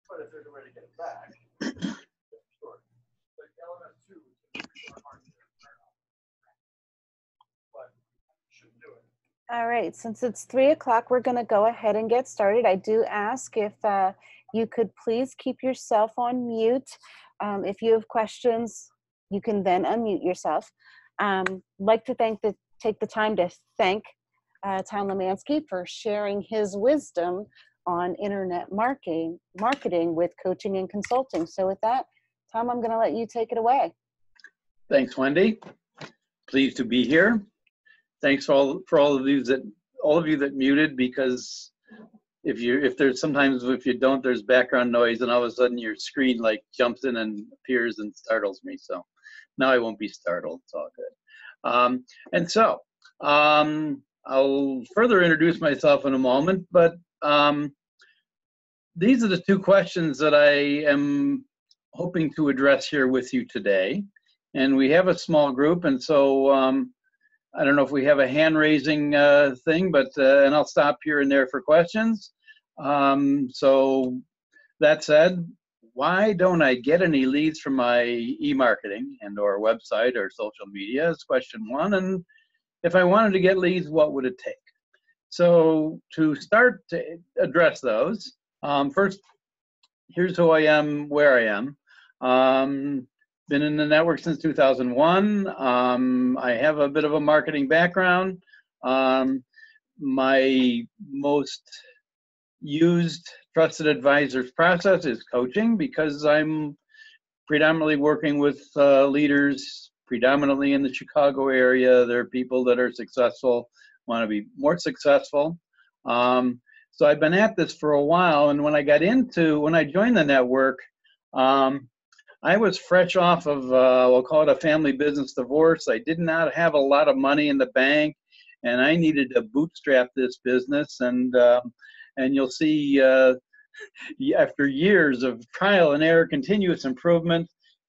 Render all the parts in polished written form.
But if there's a way to get it back, sure. Like LMS2 is hard to turn on, but you shouldn't do it. All right, since it's 3 o'clock, we're going to go ahead and get started. I do ask if you could please keep yourself on mute. If you have questions, you can then unmute yourself. Like to take the time to thank Tom Lemansky for sharing his wisdom on internet marketing with coaching and consulting. So with that, Tom, I'm going to let you take it away. Thanks, Wendy. Pleased to be here. Thanks for all of you that muted, because if you don't, there's background noise, and all of a sudden your screen like jumps in and appears and startles me. So now I won't be startled. It's all good. I'll further introduce myself in a moment, but these are the two questions that I am hoping to address here with you today. And we have a small group, and so I don't know if we have a hand-raising thing, but and I'll stop here and there for questions. So that said, why don't I get any leads from my e-marketing and or website or social media is question one. And if I wanted to get leads, what would it take? So to start to address those, first, here's who I am, where I am. Been in the network since 2001. I have a bit of a marketing background. My most used trusted advisors process is coaching, because I'm predominantly working with leaders, predominantly in the Chicago area. They're people that are successful, want to be more successful. So I've been at this for a while, and when I joined the network, I was fresh off of, we'll call it a family business divorce. I did not have a lot of money in the bank, and I needed to bootstrap this business. And you'll see after years of trial and error, continuous improvement,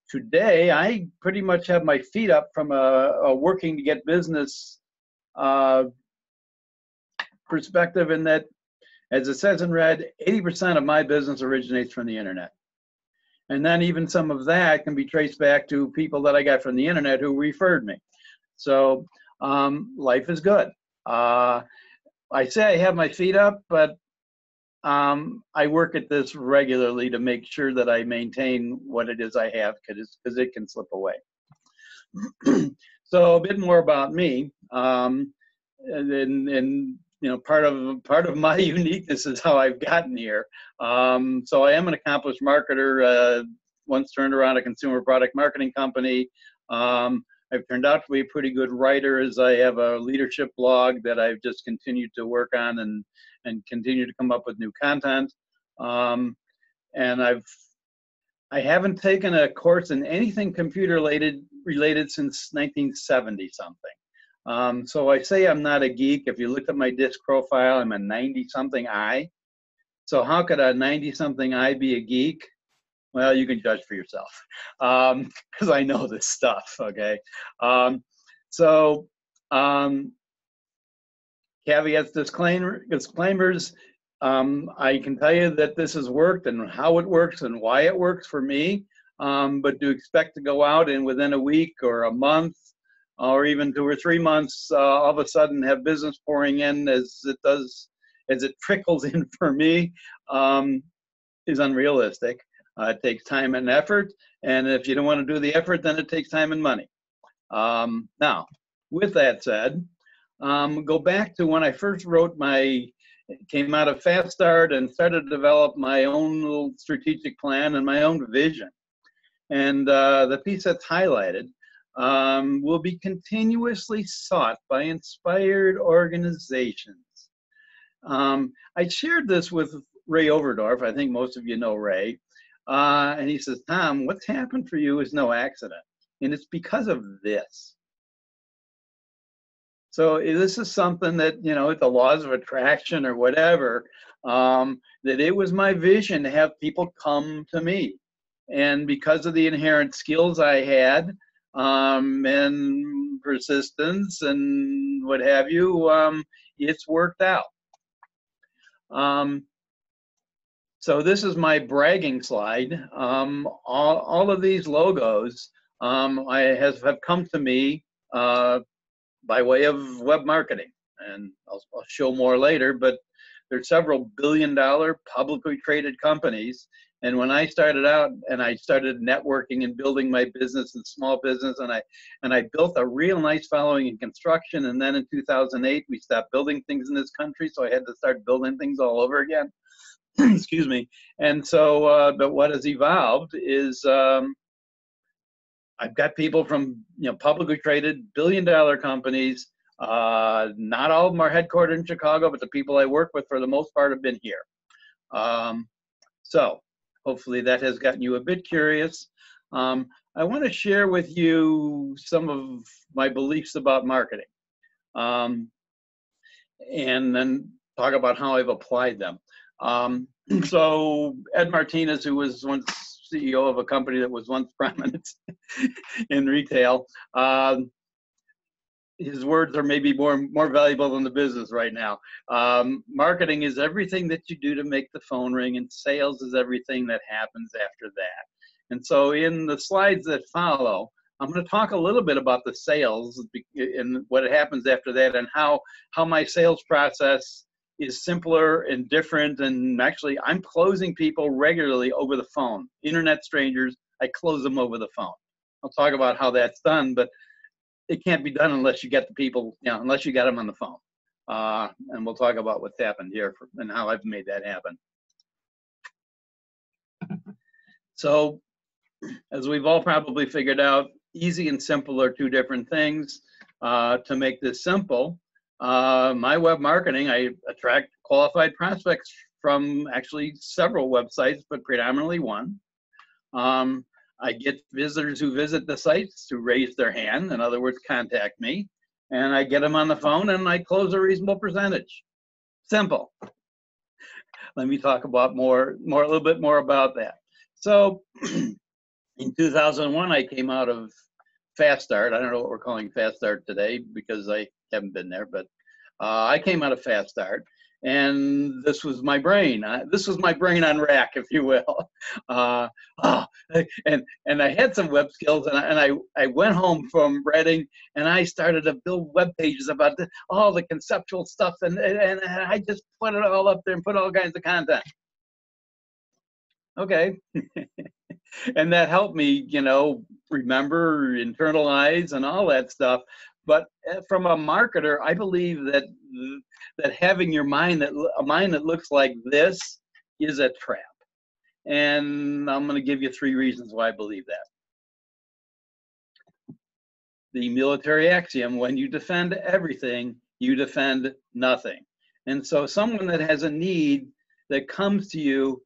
today I pretty much have my feet up from a working to get business perspective, in that, as it says in red, 80% of my business originates from the internet. And then even some of that can be traced back to people that I got from the internet who referred me. So life is good. I say I have my feet up, but I work at this regularly to make sure that I maintain what it is I have, because it can slip away. So a bit more about me. And you know, part of my uniqueness is how I've gotten here. So I am an accomplished marketer. Once turned around a consumer product marketing company. I've turned out to be a pretty good writer, as I have a leadership blog that I've just continued to work on and continue to come up with new content. And I haven't taken a course in anything computer related since 1970 something. So I say I'm not a geek. If you look at my disc profile, I'm a 90-something I. So how could a 90-something I be a geek? Well, you can judge for yourself, because I know this stuff, okay? Caveats, disclaimers. I can tell you that this has worked and how it works and why it works for me, but to expect to go out and within a week or a month or even 2 or 3 months, all of a sudden have business pouring in as it trickles in for me, is unrealistic. It takes time and effort, and if you don't want to do the effort, then it takes time and money. Now, with that said, go back to when I first came out of Fast Start and started to develop my own little strategic plan and my own vision. And the piece that's highlighted will be continuously sought by inspired organizations. I shared this with Ray Overdorf. I think most of you know Ray. And he says, Tom, what's happened for you is no accident. And it's because of this. So this is something that, you know, the laws of attraction or whatever, that it was my vision to have people come to me. And because of the inherent skills I had, and persistence and what have you, it's worked out. So this is my bragging slide. All of these logos have come to me by way of web marketing, and I'll show more later, but there's several billion-dollar publicly traded companies. And when I started out and I started networking and building my business and small business, and I built a real nice following in construction, and then in 2008 we stopped building things in this country, so I had to start building things all over again. Excuse me. And so, but what has evolved is I've got people from, you know, publicly traded billion-dollar companies. Not all of them are headquartered in Chicago, but the people I work with for the most part have been here. So hopefully that has gotten you a bit curious. I want to share with you some of my beliefs about marketing, and then talk about how I've applied them. So Ed Martinez, who was once CEO of a company that was once prominent in retail, his words are maybe more valuable than the business right now. Marketing is everything that you do to make the phone ring, and sales is everything that happens after that. And so in the slides that follow, I'm going to talk a little bit about the sales and what happens after that, and how my sales process is simpler and different. And actually, I'm closing people regularly over the phone. Internet strangers, I close them over the phone. I'll talk about how that's done, but it can't be done unless you get the people, you know, unless you got them on the phone. And we'll talk about what's happened here and how I've made that happen. So, as we've all probably figured out, easy and simple are two different things. To make this simple, my web marketing, I attract qualified prospects from actually several websites, but predominantly one. I get visitors who visit the sites to raise their hand, in other words, contact me, and I get them on the phone and I close a reasonable percentage. Simple. Let me talk about a little bit more about that. So in 2001, I came out of Fast Start. I don't know what we're calling Fast Start today because I haven't been there, but I came out of Fast Start, and this was my brain. This was my brain on rack, if you will. And I had some web skills, and I went home from Reading, and I started to build web pages about all the conceptual stuff, and I just put it all up there and put all kinds of content. Okay. And that helped me, you know, remember, internalize, and all that stuff. But from a marketer, I believe that having a mind that looks like this is a trap. And I'm going to give you 3 reasons why I believe that. The military axiom: when you defend everything, you defend nothing. And so someone that has a need that comes to you,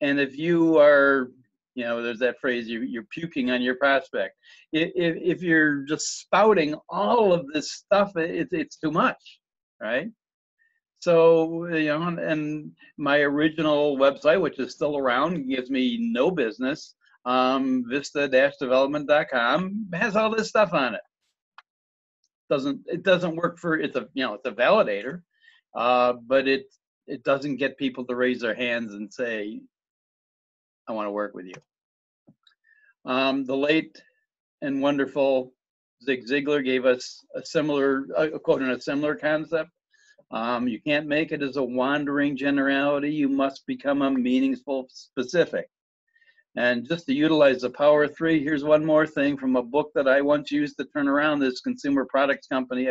and if you are, you know, there's that phrase, you're puking on your prospect. If you're just spouting all of this stuff, it's too much, right? So, you know, and my original website, which is still around, gives me no business. Vista-development.com has all this stuff on it. It doesn't work for, it's a validator, but it doesn't get people to raise their hands and say, I want to work with you. The late and wonderful Zig Ziglar gave us a quote on a similar concept. You can't make it as a wandering generality. You must become a meaningful specific. And just to utilize the power of 3, here's one more thing from a book that I once used to turn around this consumer products company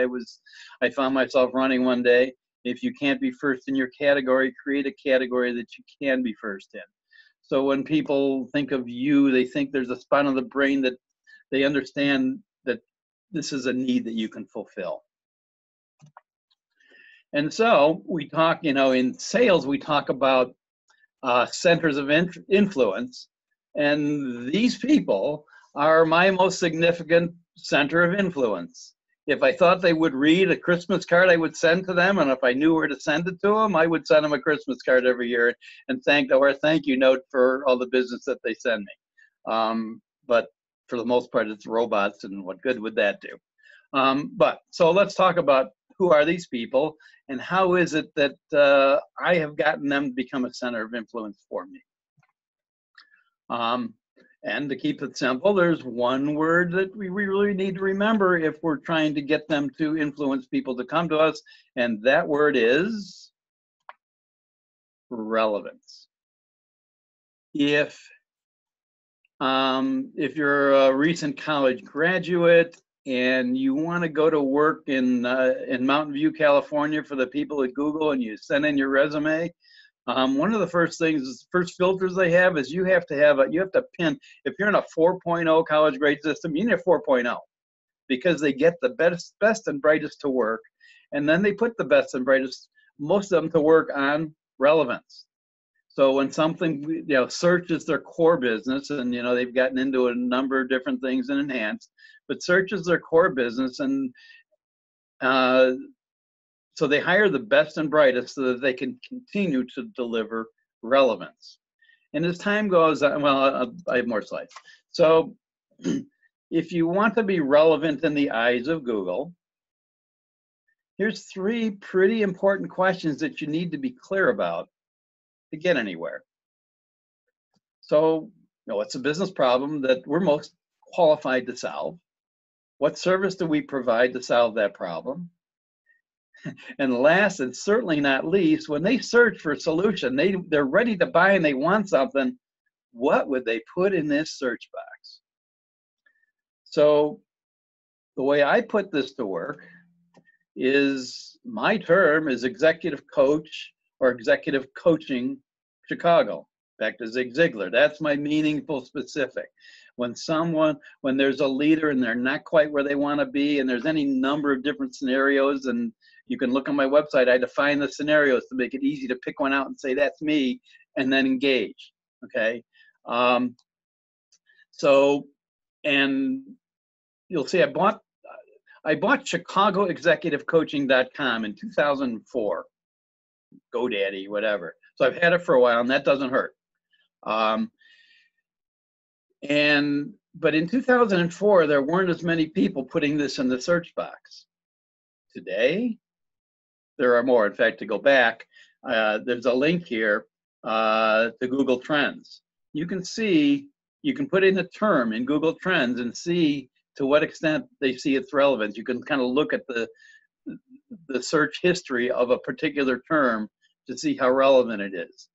I found myself running one day. If you can't be first in your category, create a category that you can be first in. So when people think of you, they think there's a spot on the brain that they understand that this is a need that you can fulfill. And so we talk, you know, in sales, we talk about centers of influence. And these people are my most significant center of influence. If I thought they would read a Christmas card I would send to them, and if I knew where to send it to them, I would send them a Christmas card every year and thank you note for all the business that they send me. But for the most part, it's robots, and what good would that do? So let's talk about who are these people and how is it that I have gotten them to become a center of influence for me. And to keep it simple, there's one word that we really need to remember if we're trying to get them to influence people to come to us, and that word is relevance. If you're a recent college graduate and you want to go to work in Mountain View, California for the people at Google, and you send in your resume, one of the first filters they have is you have to pin, if you're in a 4.0 college grade system, you need a 4.0 because they get the best and brightest to work. And then they put the best and brightest, most of them, to work on relevance. So when something, search is their core business, and, they've gotten into a number of different things in Enhanced, but search is their core business. And so they hire the best and brightest so that they can continue to deliver relevance. And as time goes on, well, I have more slides. So if you want to be relevant in the eyes of Google, here's 3 pretty important questions that you need to be clear about to get anywhere. So, what's a business problem that we're most qualified to solve? What service do we provide to solve that problem? And last, and certainly not least, when they search for a solution, they're ready to buy and they want something, what would they put in this search box? So the way I put this to work is my term is executive coach or executive coaching Chicago. Back to Zig Ziglar. That's my meaningful specific. When there's a leader and they're not quite where they want to be, and there's any number of different scenarios, and you can look on my website, I define the scenarios to make it easy to pick one out and say, that's me, and then engage, okay? And you'll see I bought ChicagoExecutiveCoaching.com in 2004, GoDaddy, whatever. So I've had it for a while, and that doesn't hurt. But in 2004, there weren't as many people putting this in the search box. Today, there are more. In fact, to go back, there's a link here to Google Trends. You can put in a term in Google Trends and see to what extent they see its relevance. You can kind of look at the search history of a particular term to see how relevant it is.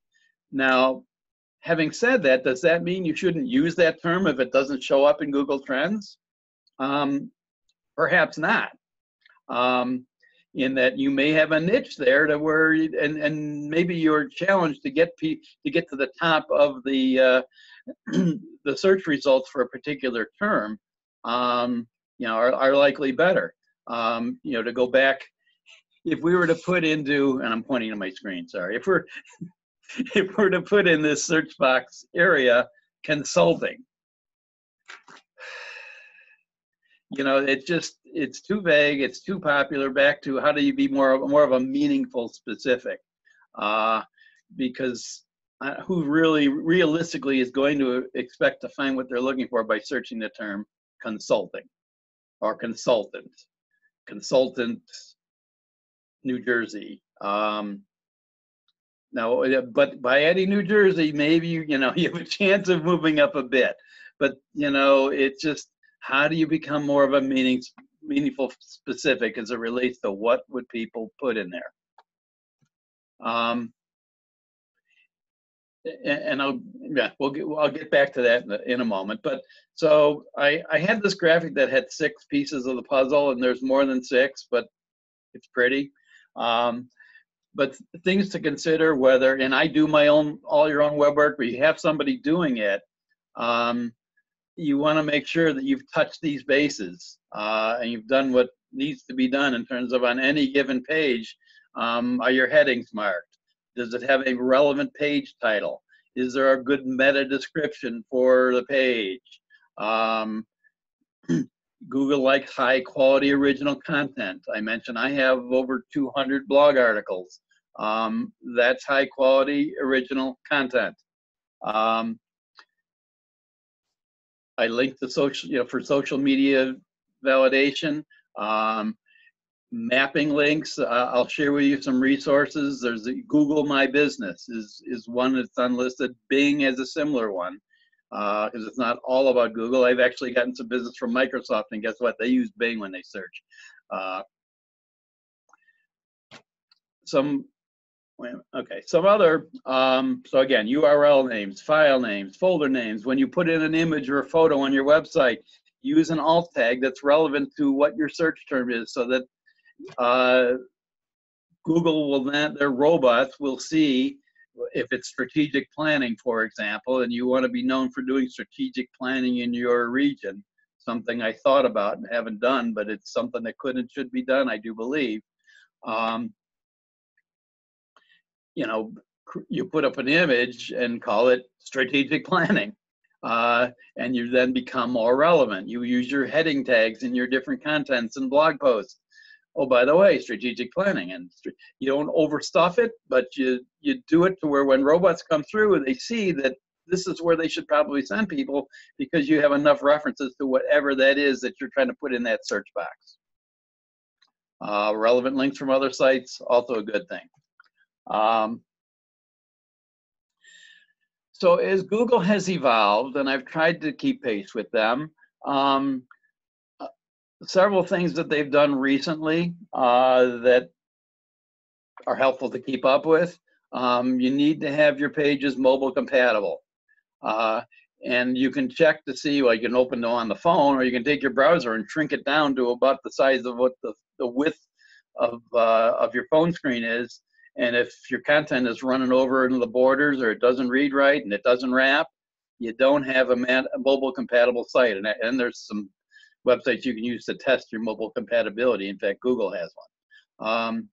Now, having said that, does that mean you shouldn't use that term if it doesn't show up in Google Trends? Perhaps not. In that you may have a niche there to where, and maybe you're challenged to get to the top of the the search results for a particular term, are likely better. To go back, if we were to put into, and I'm pointing to my screen, sorry, if we're to put in this search box area, consulting, it's too vague, it's too popular. Back to how do you be more of a meaningful specific? Because who really realistically is going to expect to find what they're looking for by searching the term consulting or consultant, New Jersey. Now, but by adding New Jersey, maybe you have a chance of moving up a bit. But it's just, how do you become more of a meaningful specific as it relates to what would people put in there? And I'll get back to that in a moment. But so I had this graphic that had 6 pieces of the puzzle, and there's more than 6, but it's pretty. But things to consider, and I do all your own web work, but you have somebody doing it, you want to make sure that you've touched these bases and you've done what needs to be done in terms of on any given page. Are your headings marked? Does it have a relevant page title? Is there a good meta description for the page? Google likes high quality original content. I mentioned I have over 200 blog articles. That's high quality original content. I link to social, for social media validation. Mapping links. I'll share with you some resources. There's Google My Business is one that's unlisted. Bing has a similar one because it's not all about Google. I've actually gotten some business from Microsoft, and guess what? They use Bing when they search. Some other, so again, URL names, file names, folder names. When you put in an image or a photo on your website, use an alt tag that's relevant to what your search term is, so that Google will then, their robots will see if it's strategic planning, for example, and you want to be known for doing strategic planning in your region, something I thought about and haven't done, but it's something that could and should be done, I do believe. You put up an image and call it strategic planning, and you then become more relevant. You use your heading tags in your different contents and blog posts. Oh, by the way, strategic planning, and you don't overstuff it, but you do it to where when robots come through, they see that this is where they should probably send people, because you have enough references to whatever that is that you're trying to put in that search box. Relevant links from other sites, also a good thing. So as Google has evolved, and I've tried to keep pace with them, several things that they've done recently that are helpful to keep up with. You need to have your pages mobile compatible. And you can check to see, well, you can open them on the phone, or you can take your browser and shrink it down to about the size of what the width of your phone screen is. And if your content is running over into the borders, or it doesn't read right and it doesn't wrap, you don't have a mobile compatible site. And there's some websites you can use to test your mobile compatibility. In fact, Google has one.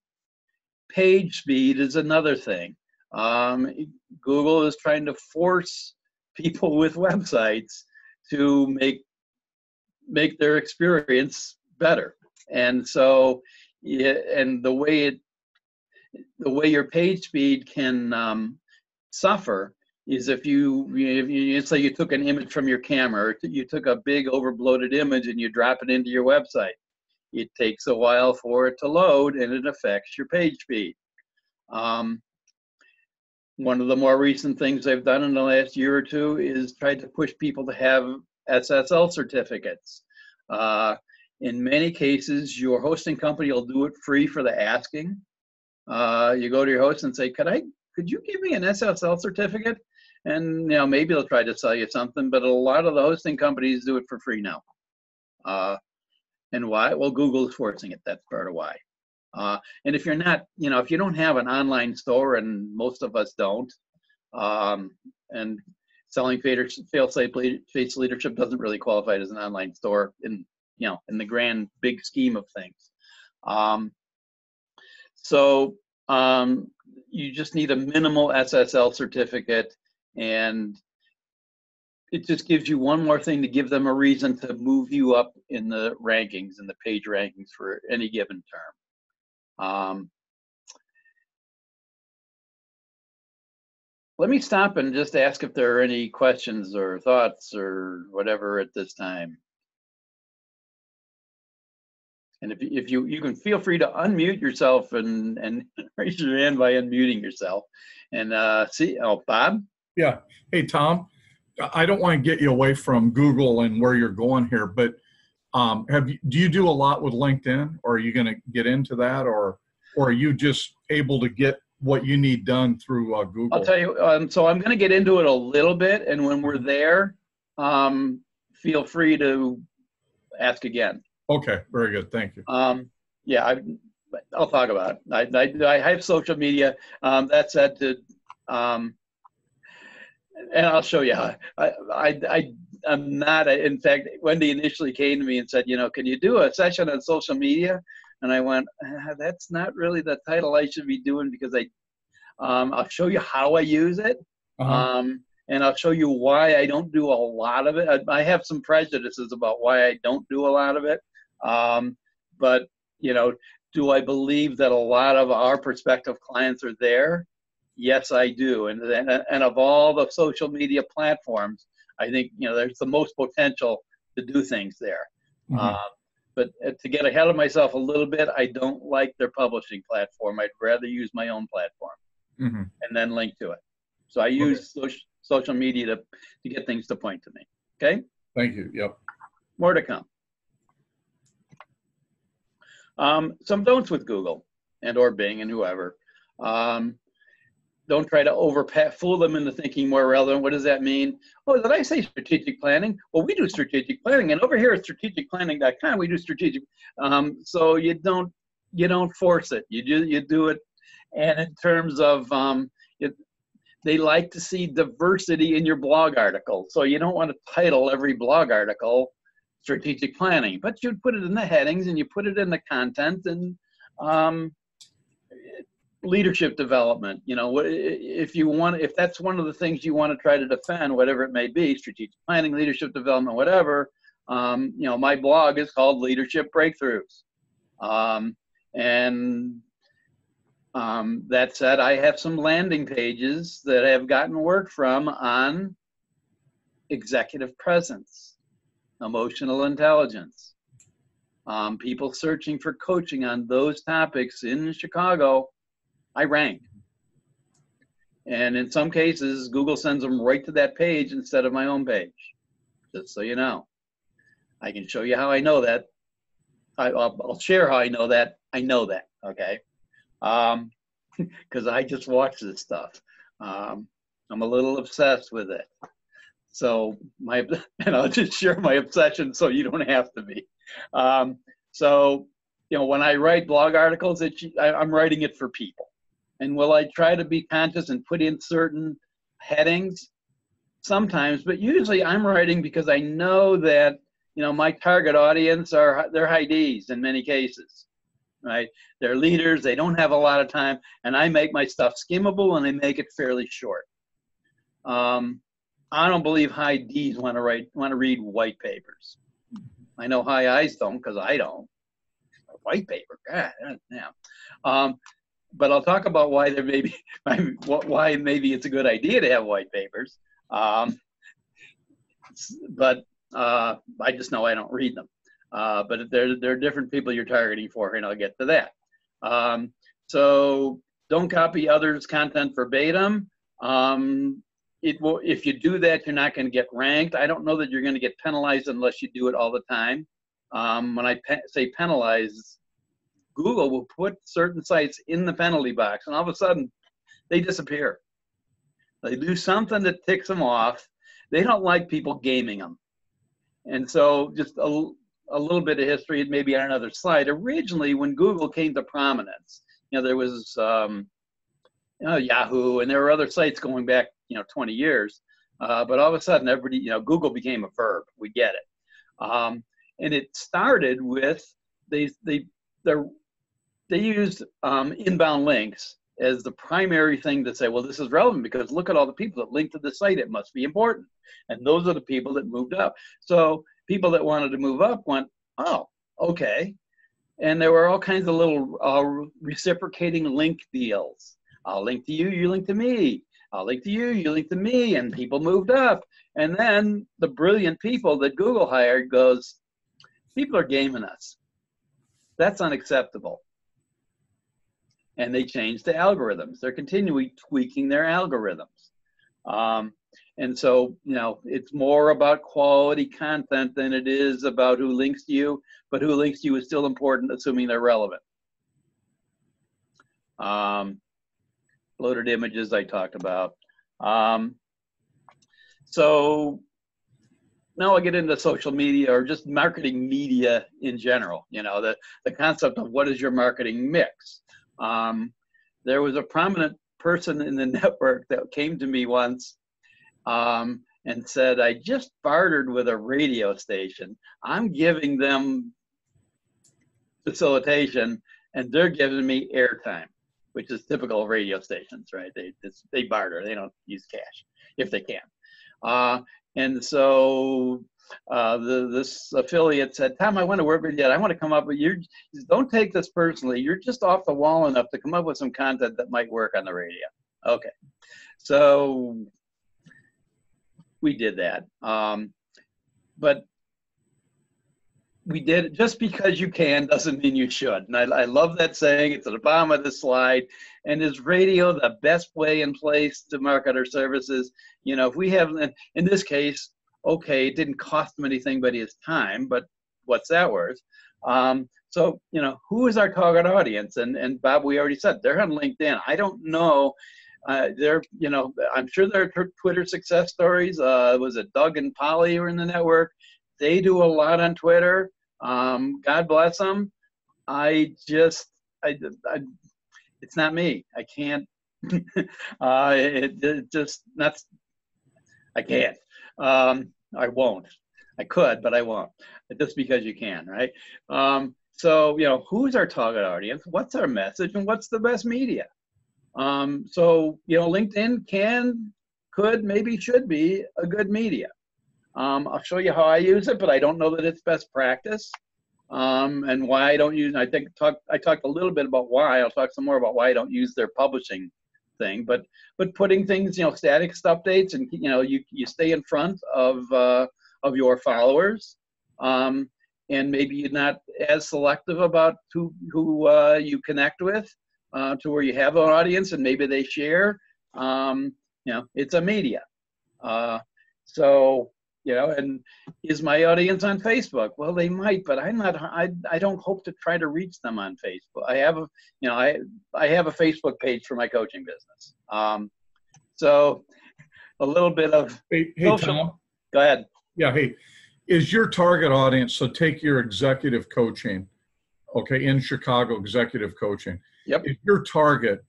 Page speed is another thing. Google is trying to force people with websites to make their experience better. And so, and the way your page speed can suffer is if let's say you took an image from your camera, or you took a big overbloated image and you drop it into your website. It takes a while for it to load, and it affects your page speed. One of the more recent things I've done in the last year or two is tried to push people to have SSL certificates. In many cases, your hosting company will do it free for the asking. You go to your host and say, could you give me an SSL certificate? And maybe they'll try to sell you something, but a lot of the hosting companies do it for free now. And why? Well, Google is forcing it. That's part of why. And if you're not, if you don't have an online store, and most of us don't, and selling face leadership doesn't really qualify as an online store in the grand big scheme of things. So you just need a minimal SSL certificate, and it just gives you one more thing to give them a reason to move you up in the rankings, in the page rankings for any given term. Let me stop and just ask if there are any questions or thoughts or whatever at this time. And if you can feel free to unmute yourself and raise your hand by unmuting yourself. And Bob? Yeah. Hey, Tom, I don't want to get you away from Google and where you're going here, but do you do a lot with LinkedIn, or are you going to get into that, or are you just able to get what you need done through Google? I'll tell you, so I'm going to get into it a little bit, and when we're there, feel free to ask again. Okay, very good. Thank you. Yeah, I'll talk about it. I have social media. That said, and I'll show you how. I'm not. In fact, Wendy initially came to me and said, can you do a session on social media? And I went, that's not really the title I should be doing, because I'll show you how I use it. and I'll show you why I don't do a lot of it. I have some prejudices about why I don't do a lot of it. But, do I believe that a lot of our prospective clients are there? Yes, I do. And of all the social media platforms, I think, there's the most potential to do things there. Mhm. But to get ahead of myself a little bit, I don't like their publishing platform. I'd rather use my own platform Mhm. and then link to it. So I use social media to get things to point to me. Okay? Thank you. Yep. More to come. Some don'ts with Google and or Bing and whoever. Don't try to fool them into thinking more relevant. What does that mean? Oh, did I say strategic planning? Well, we do strategic planning, and over here at strategicplanning.com, we do strategic. So you don't force it. You do it. And in terms of they like to see diversity in your blog article. So you don't want to title every blog article strategic planning, but you put it in the headings and you put it in the content and leadership development. If that's one of the things you want to try to defend, whatever it may be, strategic planning, leadership development, whatever, my blog is called Leadership Breakthroughs. That said, I have some landing pages that I have gotten work from on executive presence, emotional intelligence, people searching for coaching on those topics in Chicago. I rank. And in some cases, Google sends them right to that page instead of my own page, just so you know. I can show you how I know that. I'll share how I know that. I know that, okay? Because I just watch this stuff. I'm a little obsessed with it. So and I'll just share my obsession so you don't have to be. When I write blog articles, I'm writing it for people. And will I try to be conscious and put in certain headings? Sometimes, but usually I'm writing because I know that, my target audience they're high Ds in many cases, right? They're leaders, they don't have a lot of time, and I make my stuff skimmable and I make it fairly short. I don't believe high Ds want to read white papers. I know high Is don't, because I don't. A white paper, God, yeah. But I'll talk about why why maybe it's a good idea to have white papers. But I just know I don't read them. But there are different people you're targeting for, and I'll get to that. So don't copy others' content verbatim. If you do that, you're not going to get ranked. I don't know that you're going to get penalized unless you do it all the time. When I say penalize, Google will put certain sites in the penalty box, and all of a sudden, they disappear. They do something that ticks them off. They don't like people gaming them. And so just a little bit of history, maybe on another slide. Originally, when Google came to prominence, there was Yahoo, and there were other sites going back, 20 years. But all of a sudden, everybody, Google became a verb. We get it. And it started with they used inbound links as the primary thing to say, well, this is relevant because look at all the people that linked to the site. It must be important. And those are the people that moved up. So people that wanted to move up went, oh, okay. And there were all kinds of little reciprocating link deals. I'll link to you, you link to me. I'll link to you, you link to me. And people moved up. And then the brilliant people that Google hired goes, people are gaming us. That's unacceptable. And they changed the algorithms. They're continually tweaking their algorithms. And so, it's more about quality content than it is about who links to you, but who links to you is still important, assuming they're relevant. Loaded images I talked about. So now I get into social media or just marketing media in general, the concept of what is your marketing mix. There was a prominent person in the network that came to me once and said, I just bartered with a radio station. I'm giving them facilitation and they're giving me airtime, which is typical of radio stations, right? They barter, they don't use cash if they can. And so this affiliate said, Tom, I want to work with you. I want to come up with you. Don't take this personally. You're just off the wall enough to come up with some content that might work on the radio. Okay. So we did that. But we did it. Just because you can doesn't mean you should. And I love that saying. It's at the bottom of the slide. And is radio the best way in place to market our services? You know, if we have, in this case, okay, it didn't cost him anything but his time, but what's that worth? So, you know, who is our target audience? And Bob, we already said, they're on LinkedIn. I don't know. You know, I'm sure there are Twitter success stories. Was it Doug and Polly who are in the network? They do a lot on Twitter. God bless them. It's not me. I can't. It just not. I can't. I won't. I could, but I won't. Just because you can, right? So, you know, who's our target audience? What's our message? And what's the best media? So, you know, LinkedIn could, maybe should be a good media. I'll show you how I use it, but I don't know that it's best practice. And why I don't use, I talked a little bit about why. I'll talk some more about why I don't use their publishing thing, but putting things, you know, status updates, and, you know, you stay in front of your followers. And maybe you're not as selective about who you connect with, to where you have an audience and maybe they share. You know, it's a media. So, you know, and is my audience on Facebook? Well, they might, but I'm not. I don't hope to try to reach them on Facebook. I have I have a Facebook page for my coaching business. So a little bit of Hey, social. Tom. Go ahead. Yeah. Hey, is your target audience? So take your executive coaching, okay, in Chicago, executive coaching. Yep. Is your target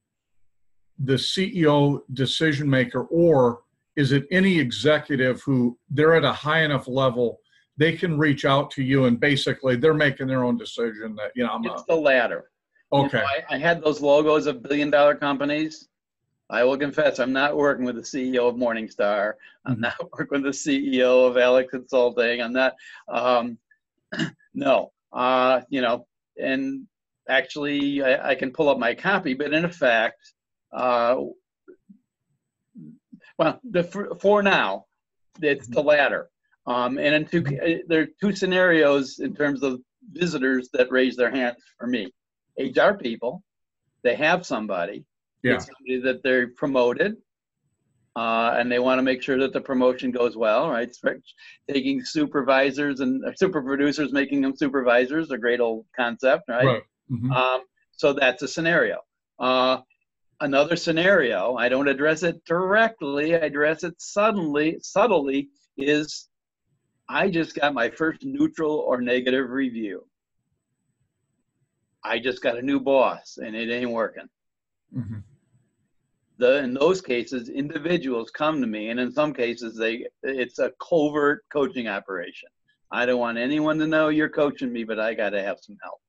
the CEO, decision maker, or is it any executive who they're at a high enough level they can reach out to you and basically they're making their own decision that, you know, It's the latter. okay. You know, I had those logos of billion-dollar companies. I will confess, I'm not working with the CEO of Morningstar. I'm not working with the CEO of Alex Consulting. I'm not, no, you know, and actually I can pull up my copy, but in effect, well, for now, it's the latter. And there are two scenarios in terms of visitors that raise their hands for me. HR people, they have somebody, it's somebody that they're promoted, and they want to make sure that the promotion goes well, right? Taking supervisors and super producers, making them supervisors, a great old concept, right? So that's a scenario. Another scenario, I don't address it directly, I address it subtly, is I just got my first neutral or negative review. I just got a new boss and it ain't working. In those cases, individuals come to me, and in some cases, it's a covert coaching operation. I don't want anyone to know you're coaching me, but I got to have some help.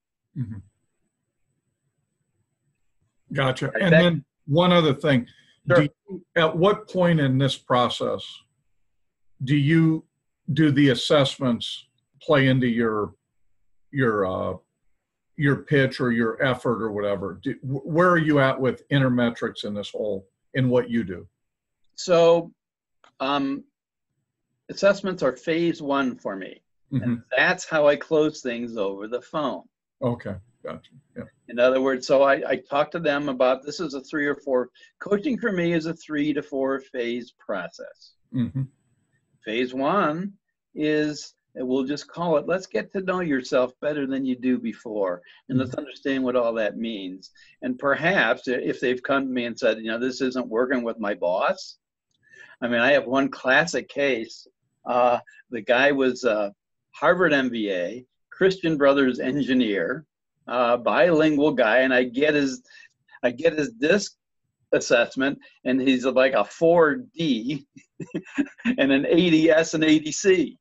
Gotcha. And then one other thing, Sure. At what point in this process do the assessments play into your pitch or your effort or whatever? Where are you at with Intermetrics in what you do? So assessments are phase one for me. And that's how I close things over the phone. Okay, gotcha. Yeah. In other words, so I talk to them about, this is a 3 or 4, coaching for me is a 3 to 4 phase process. Phase one is, we'll just call it, let's get to know yourself better than you do before. And let's understand what all that means. And perhaps if they've come to me and said, you know, this isn't working with my boss. I mean, I have one classic case. The guy was a Harvard MBA, Christian Brothers engineer, bilingual guy, and I get his DISC assessment, and he's like a 4D and an 80S and 80C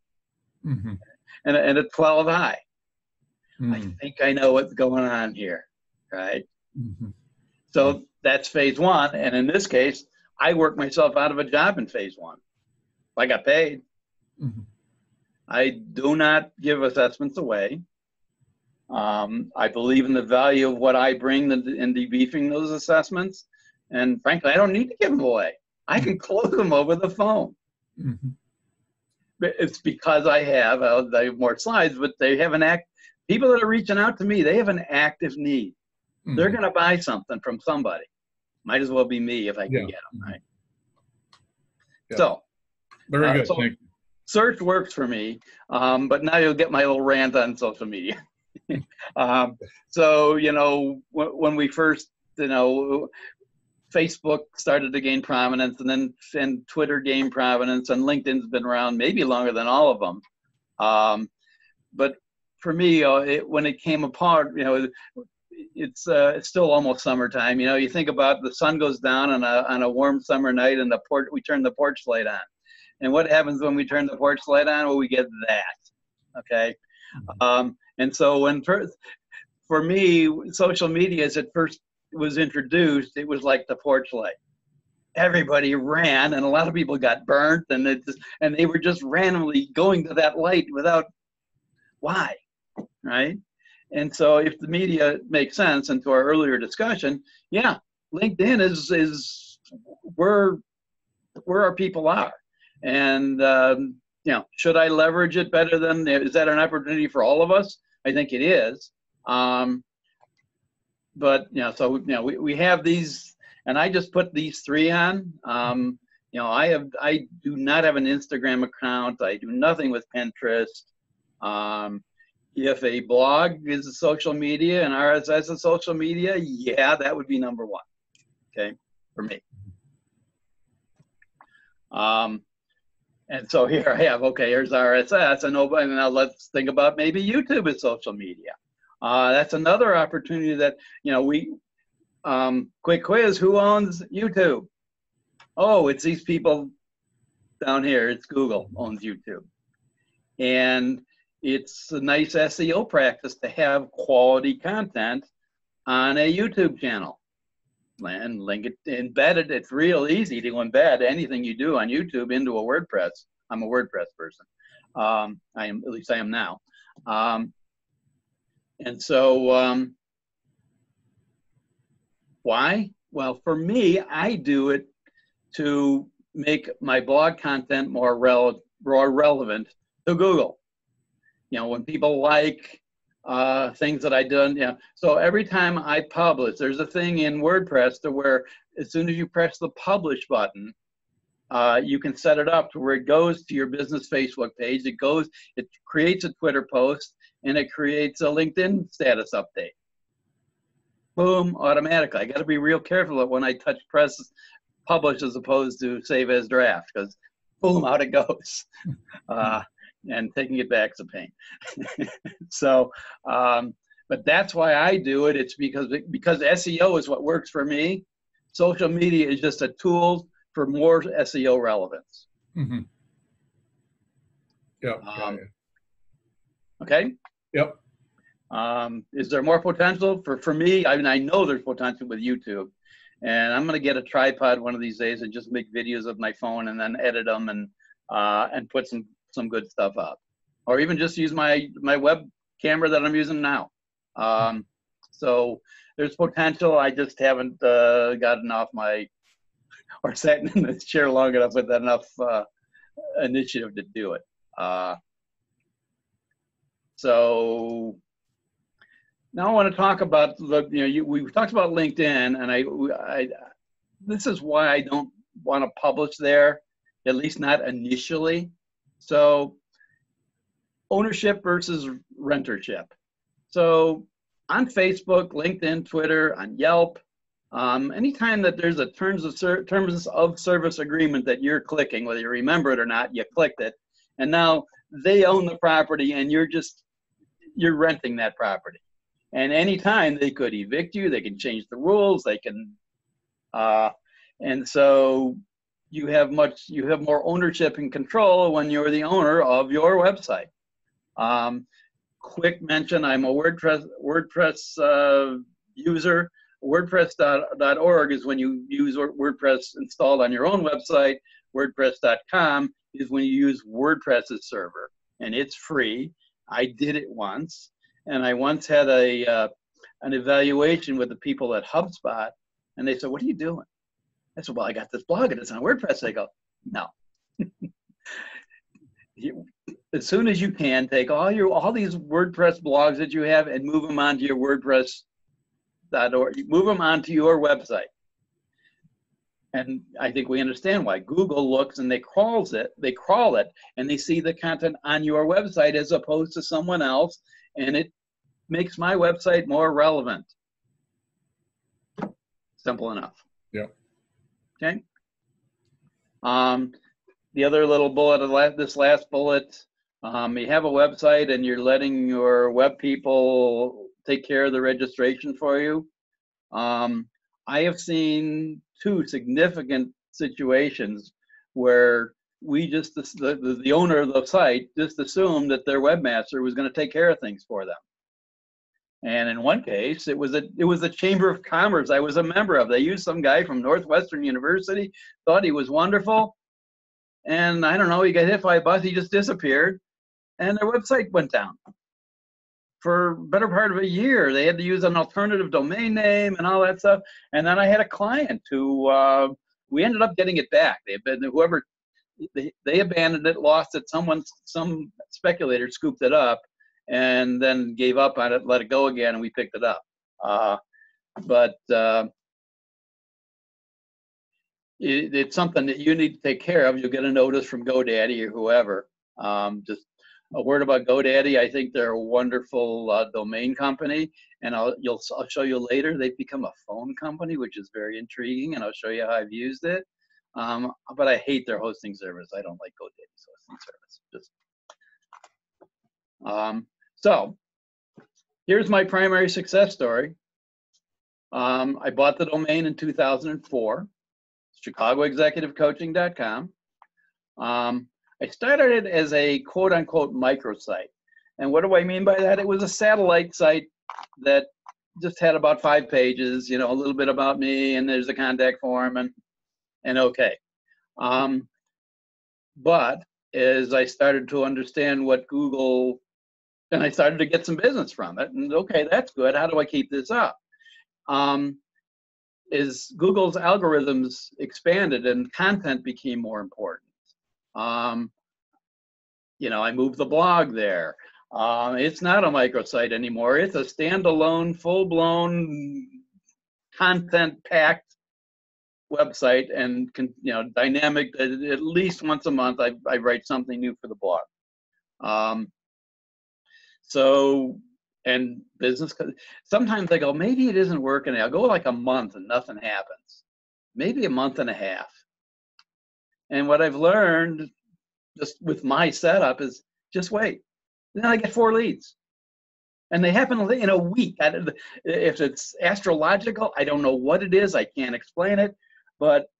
and a 12 high. I think I know what's going on here, right? So that's phase one, and in this case, I worked myself out of a job in phase one. I got paid. Mhm. I do not give assessments away. I believe in the value of what I bring in debriefing those assessments. And frankly, I don't need to give them away. I can close them over the phone. Mhm. It's because I have more slides, but they have people that are reaching out to me, they have an active need. They're Mhm. going to buy something from somebody. Might as well be me if I can Yeah. get them, right? Yeah. So, Very good. so Thank you. search works for me, but now you'll get my little rant on social media. So, when we first, Facebook started to gain prominence, and Twitter gained prominence, and LinkedIn's been around maybe longer than all of them. But for me, when it came apart, it's still almost summertime. You think about the sun goes down on a warm summer night, and we turn the porch light on. And what happens when we turn the porch light on? Well, we get that. Okay. And so for me, social media, as it first was introduced, it was like the porch light. Everybody ran, and a lot of people got burnt, and they were just randomly going to that light without why, right? And so, if the media makes sense, and to our earlier discussion, yeah, LinkedIn is where our people are, and should I leverage it better than? Is that an opportunity for all of us? I think it is. But we have these, and I just put these three on. I do not have an Instagram account. I do nothing with Pinterest. If a blog is a social media and RSS is social media, yeah, that would be number one. Okay, for me. And so here I have, here's RSS, and now let's think about maybe YouTube is social media. That's another opportunity that, quick quiz, who owns YouTube? Oh, it's these people down here. It's Google owns YouTube. And it's a nice SEO practice to have quality content on a YouTube channel. And link it, embed it. It's real easy to embed anything you do on YouTube into a WordPress. I'm a WordPress person. At least I am now. And so, why? Well, for me, I do it to make my blog content more relevant to Google. When people like things that I done, so every time I publish, there's a thing in WordPress to where as soon as you press the publish button, you can set it up to where it goes to your business Facebook page. It creates a Twitter post, and it creates a LinkedIn status update. Boom, automatically. I got to be real careful when I touch press publish as opposed to save as draft, because boom, out it goes. And taking it back is a pain. So, but that's why I do it. It's because SEO is what works for me. Social media is just a tool for more SEO relevance. Mm-hmm. Yep. Okay. Yep. Is there more potential for me? I mean, I know there's potential with YouTube, and I'm going to get a tripod one of these days and just make videos of my phone and then edit them and put some good stuff up, or even just use my web camera that I'm using now. So there's potential. I just haven't gotten off or sat in this chair long enough with enough initiative to do it. So now I want to talk about we talked about LinkedIn, and this is why I don't want to publish there, at least not initially. So ownership versus rentership. So on Facebook, LinkedIn, Twitter, on Yelp, anytime that there's a terms of service agreement that you're clicking, whether you remember it or not, you clicked it, and now they own the property, and you're renting that property. And anytime they could evict you, they can change the rules, they can, and so you have more ownership and control when you're the owner of your website. Quick mention, I'm a WordPress user. WordPress.org is when you use WordPress installed on your own website. WordPress.com is when you use WordPress's server, and it's free. I did it once, and I once had an evaluation with the people at HubSpot, and they said, "What are you doing?" I said, "Well, I got this blog and it's on WordPress." They go, "No." As soon as you can, take all these WordPress blogs that you have and move them onto your WordPress.org. Move them onto your website. And I think we understand why. Google looks and they crawl it, and they see the content on your website as opposed to someone else, and it makes my website more relevant. Simple enough. Yeah. Okay. The other little bullet, this last bullet, you have a website and you're letting your web people take care of the registration for you. I have seen 2 significant situations where the owner of the site just assumed that their webmaster was going to take care of things for them. And in one case, it was a Chamber of Commerce I was a member of. They used some guy from Northwestern University, thought he was wonderful. And I don't know, he got hit by a bus, he just disappeared, and their website went down. For a better part of a year, they had to use an alternative domain name and all that stuff. And then I had a client who, we ended up getting it back. They abandoned it, lost it, some speculator scooped it up and then gave up on it, let it go again, and we picked it up. It's something that you need to take care of. You'll get a notice from GoDaddy or whoever. Just a word about GoDaddy. I think they're a wonderful domain company, and I'll show you later. They've become a phone company, which is very intriguing, and I'll show you how I've used it. But I hate their hosting service. I don't like GoDaddy's hosting service. So here's my primary success story. I bought the domain in 2004. ChicagoExecutiveCoaching.com. I started it as a quote-unquote microsite. And what do I mean by that? It was a satellite site that just had about 5 pages, a little bit about me, and there's a contact form, and okay. But as I started to understand what Google, and I started to get some business from it, and okay, that's good. How do I keep this up? Is Google's algorithms expanded and content became more important. I moved the blog there. It's not a microsite anymore. It's a standalone, full-blown, content-packed website, and dynamic. At least once a month, I write something new for the blog. And business, sometimes I go, maybe it isn't working. I'll go like a month and nothing happens. Maybe a month and a half. And what I've learned just with my setup is just wait. Then I get 4 leads. And they happen in a week. If it's astrological, I don't know what it is. I can't explain it, but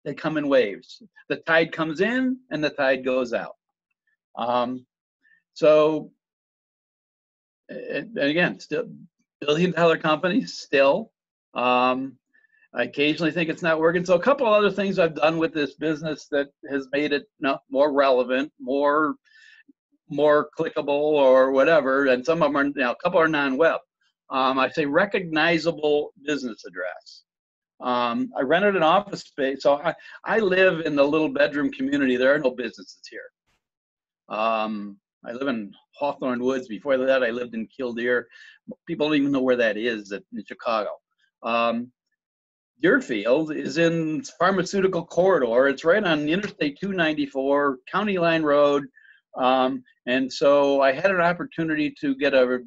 they come in waves. The tide comes in and the tide goes out. And again, still billion-dollar companies still. I occasionally think it's not working. So a couple other things I've done with this business that has made it more relevant, more clickable or whatever. And some of them are, a couple are non-web. I say recognizable business address. I rented an office space. So I live in the little bedroom community. There are no businesses here. I live in Hawthorne Woods. Before that, I lived in Killdeer. People don't even know where that is in Chicago. Deerfield is in pharmaceutical corridor. It's right on Interstate 294, County Line Road. And so I had an opportunity to get to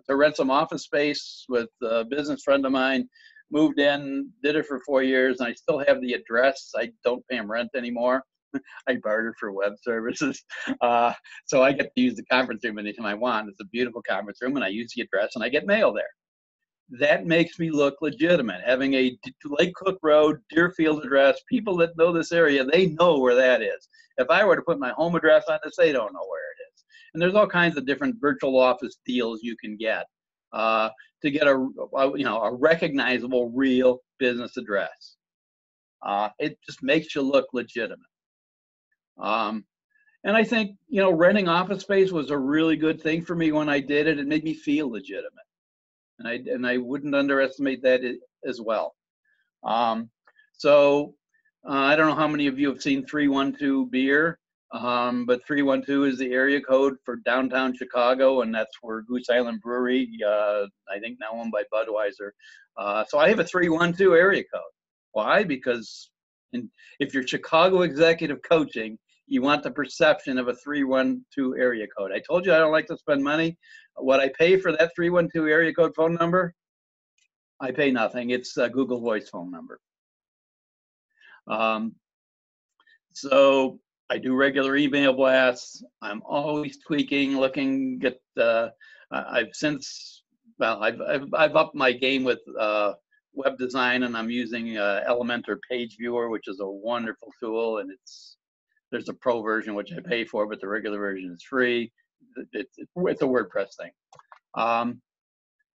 rent some office space with a business friend of mine. Moved in, did it for 4 years, and I still have the address. I don't pay them rent anymore. I barter for web services. So I get to use the conference room anytime I want. It's a beautiful conference room, and I use the address, and I get mail there. That makes me look legitimate. Having a Lake Cook Road, Deerfield address, people that know this area, they know where that is. If I were to put my home address on this, they don't know where it is. And there's all kinds of different virtual office deals you can get to get a recognizable, real business address. It just makes you look legitimate. And I think, renting office space was a really good thing for me when I did it. It made me feel legitimate. And I wouldn't underestimate that as well. So I don't know how many of you have seen 312 Beer, but 312 is the area code for downtown Chicago, and that's where Goose Island Brewery, I think now owned by Budweiser. So I have a 312 area code. Why? Because if you're Chicago executive coaching, you want the perception of a 312 area code. I told you I don't like to spend money. What I pay for that 312 area code phone number, I pay nothing. It's a Google Voice phone number. So I do regular email blasts. I'm always tweaking, looking at. I've upped my game with web design, and I'm using Elementor Page Viewer, which is a wonderful tool, and there's a pro version which I pay for, but the regular version is free. It's a WordPress thing.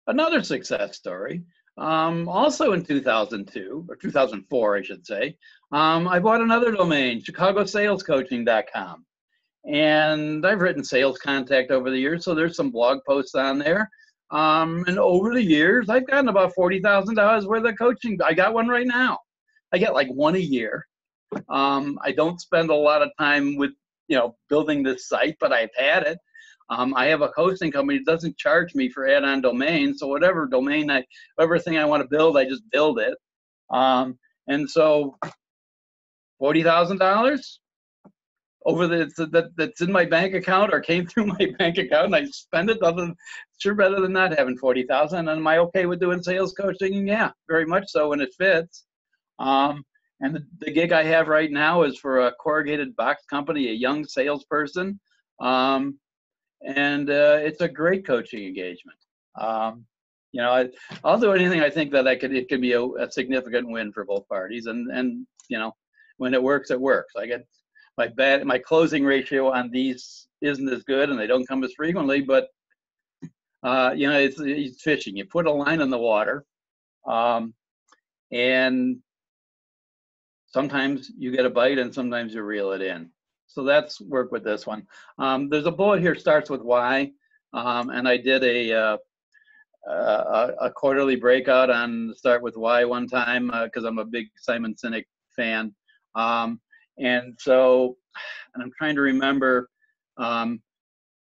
Another success story. Also in 2002, or 2004, I should say, I bought another domain, chicagosalescoaching.com. And I've written sales contact over the years, so there's some blog posts on there. And over the years, I've gotten about $40,000 worth of coaching. I got one right now. I get like one a year. I don't spend a lot of time with, building this site, but I've had it. I have a hosting company that doesn't charge me for add-on domains, so whatever thing I want to build, I just build it. And so $40,000 that's in my bank account or came through my bank account, and I spend it. Sure, better than not having $40,000. And am I okay with doing sales coaching? Yeah, very much so when it fits. And the gig I have right now is for a corrugated box company, a young salesperson. And it's a great coaching engagement. I'll do anything I think that it can be a significant win for both parties. And when it works, it works. I get my closing ratio on these isn't as good, and they don't come as frequently, but it's fishing. You put a line in the water, and sometimes you get a bite and sometimes you reel it in. So that's work with this one. There's a bullet here, starts with why. And I did a quarterly breakout on Start With Why one time because I'm a big Simon Sinek fan. And I'm trying to remember, in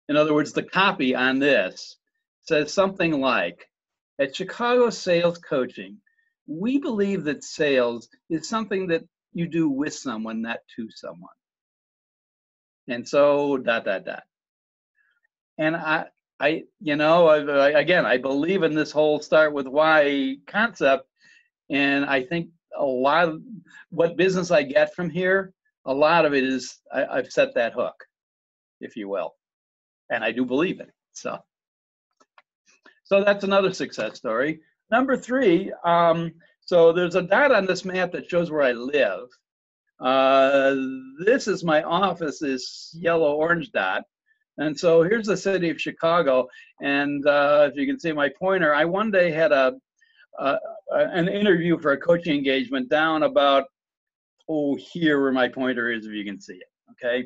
other words, the copy on this says something like, at Chicago Sales Coaching, we believe that sales is something that you do with someone, not to someone. And so, ... And I believe in this whole Start With Why concept. And I think a lot of what business I get from here, a lot of it is I've set that hook, if you will. And I do believe it. So that's another success story. Number 3, so there's a dot on this map that shows where I live. This is my office, this yellow-orange dot. And so here's the city of Chicago. And if you can see my pointer, I one day had an interview for a coaching engagement down about, here where my pointer is, if you can see it, okay?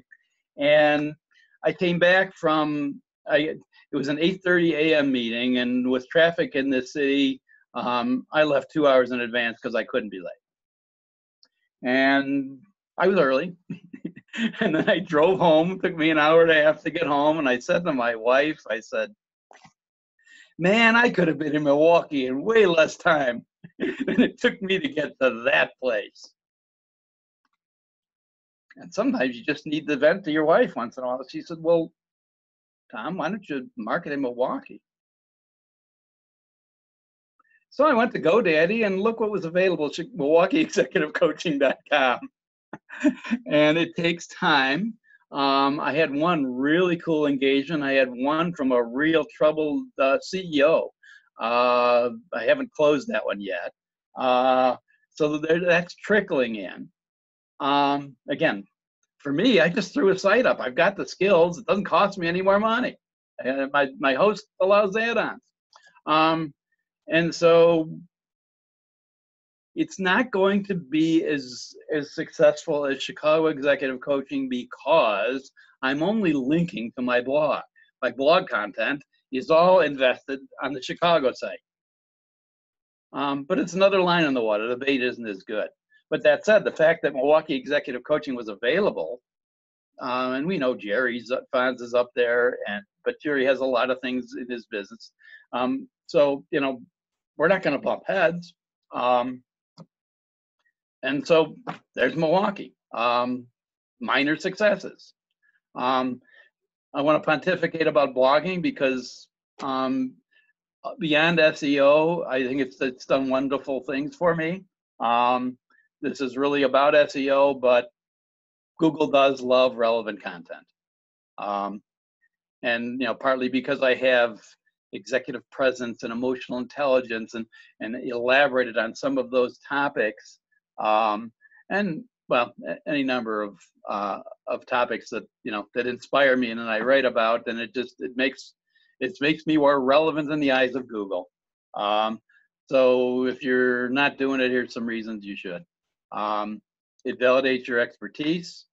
And I came back from, it was an 8:30 a.m. meeting, and with traffic in this city, I left 2 hours in advance because I couldn't be late. And I was early. And then I drove home. It took me an hour and a half to get home. And I said to my wife, I said, man, I could have been in Milwaukee in way less time than it took me to get to that place. And sometimes you just need to vent to your wife once in a while. She said, well, Tom, why don't you market in Milwaukee? So I went to GoDaddy and look what was available, MilwaukeeExecutiveCoaching.com. And it takes time. I had one really cool engagement. I had one from a real troubled CEO. I haven't closed that one yet. So that's trickling in. Again, for me, I just threw a site up. I've got the skills. It doesn't cost me any more money. And my host allows add-ons. And so it's not going to be as successful as Chicago Executive Coaching because I'm only linking to my blog. My blog content is all invested on the Chicago site. But it's another line on the water. The bait isn't as good. But that said, the fact that Milwaukee Executive Coaching was available, and we know Jerry's Fonz is up there, but Jerry has a lot of things in his business. So, you know, we're not going to bump heads. And so there's Milwaukee. Minor successes. I want to pontificate about blogging because beyond SEO, I think it's done wonderful things for me. This is really about SEO, but Google does love relevant content. And, you know, partly because I have executive presence and emotional intelligence and elaborated on some of those topics. And well, any number of topics that, you know, that inspire me and I write about, and it makes me more relevant in the eyes of Google. So if you're not doing it, here's some reasons you should. It validates your expertise.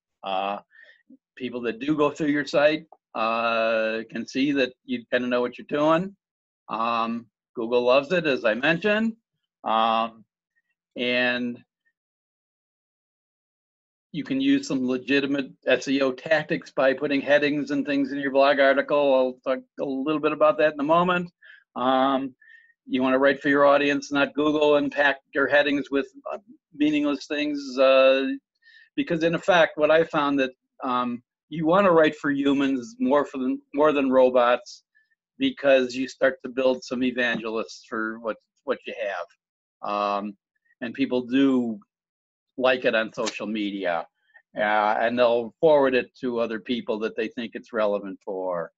People that do go through your site can see that you kind of know what you're doing. Google loves it, as I mentioned. And you can use some legitimate SEO tactics by putting headings and things in your blog article. I'll talk a little bit about that in a moment. You want to write for your audience, not Google, and pack your headings with meaningless things. Because in effect, what I found that you want to write for humans more than robots, because you start to build some evangelists for what you have. And people do like it on social media, and they'll forward it to other people that they think it's relevant for.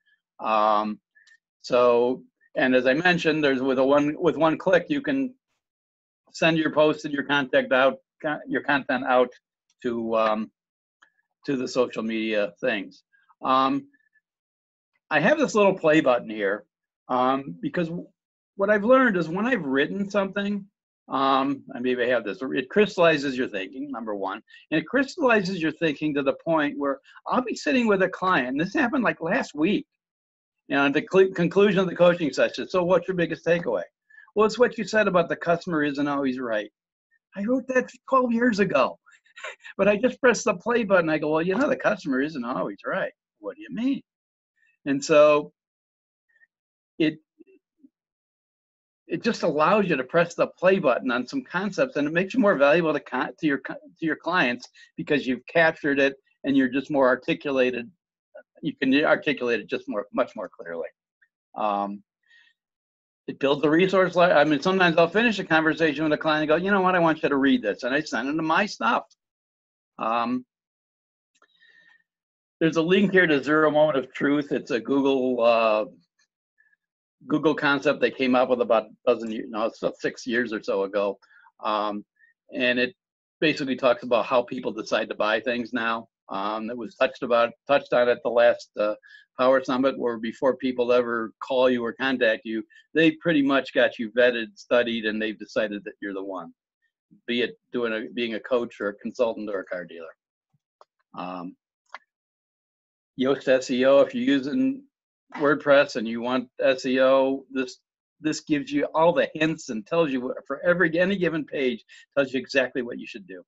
And as I mentioned, there's with one click you can send your post and your content out to the social media things. I have this little play button here because what I've learned is when I've written something, and maybe I have this, it crystallizes your thinking, number one, and it crystallizes your thinking to the point where I'll be sitting with a client, and this happened like last week, you know, at the conclusion of the coaching session. So what's your biggest takeaway? Well, it's what you said about the customer isn't always right. I wrote that 12 years ago, but I just pressed the play button. I go, well, you know, the customer isn't always right. What do you mean? And so it just allows you to press the play button on some concepts, and it makes you more valuable to your clients because you've captured it and you're just more articulated. You can articulate it just much more clearly. It builds a resource. I mean, sometimes I'll finish a conversation with a client and go, you know what, I want you to read this, and I send them to my stuff. There's a link here to Zero Moment of Truth. It's a Google concept they came up with about 6 years or so ago. And it basically talks about how people decide to buy things now. It was touched on at the last Power Summit, where before people ever call you or contact you, they pretty much got you vetted, studied, and they've decided that you're the one, be it being a coach or a consultant or a car dealer. Yoast SEO, if you're using WordPress and you want SEO, this gives you all the hints and tells you for any given page, tells you exactly what you should do.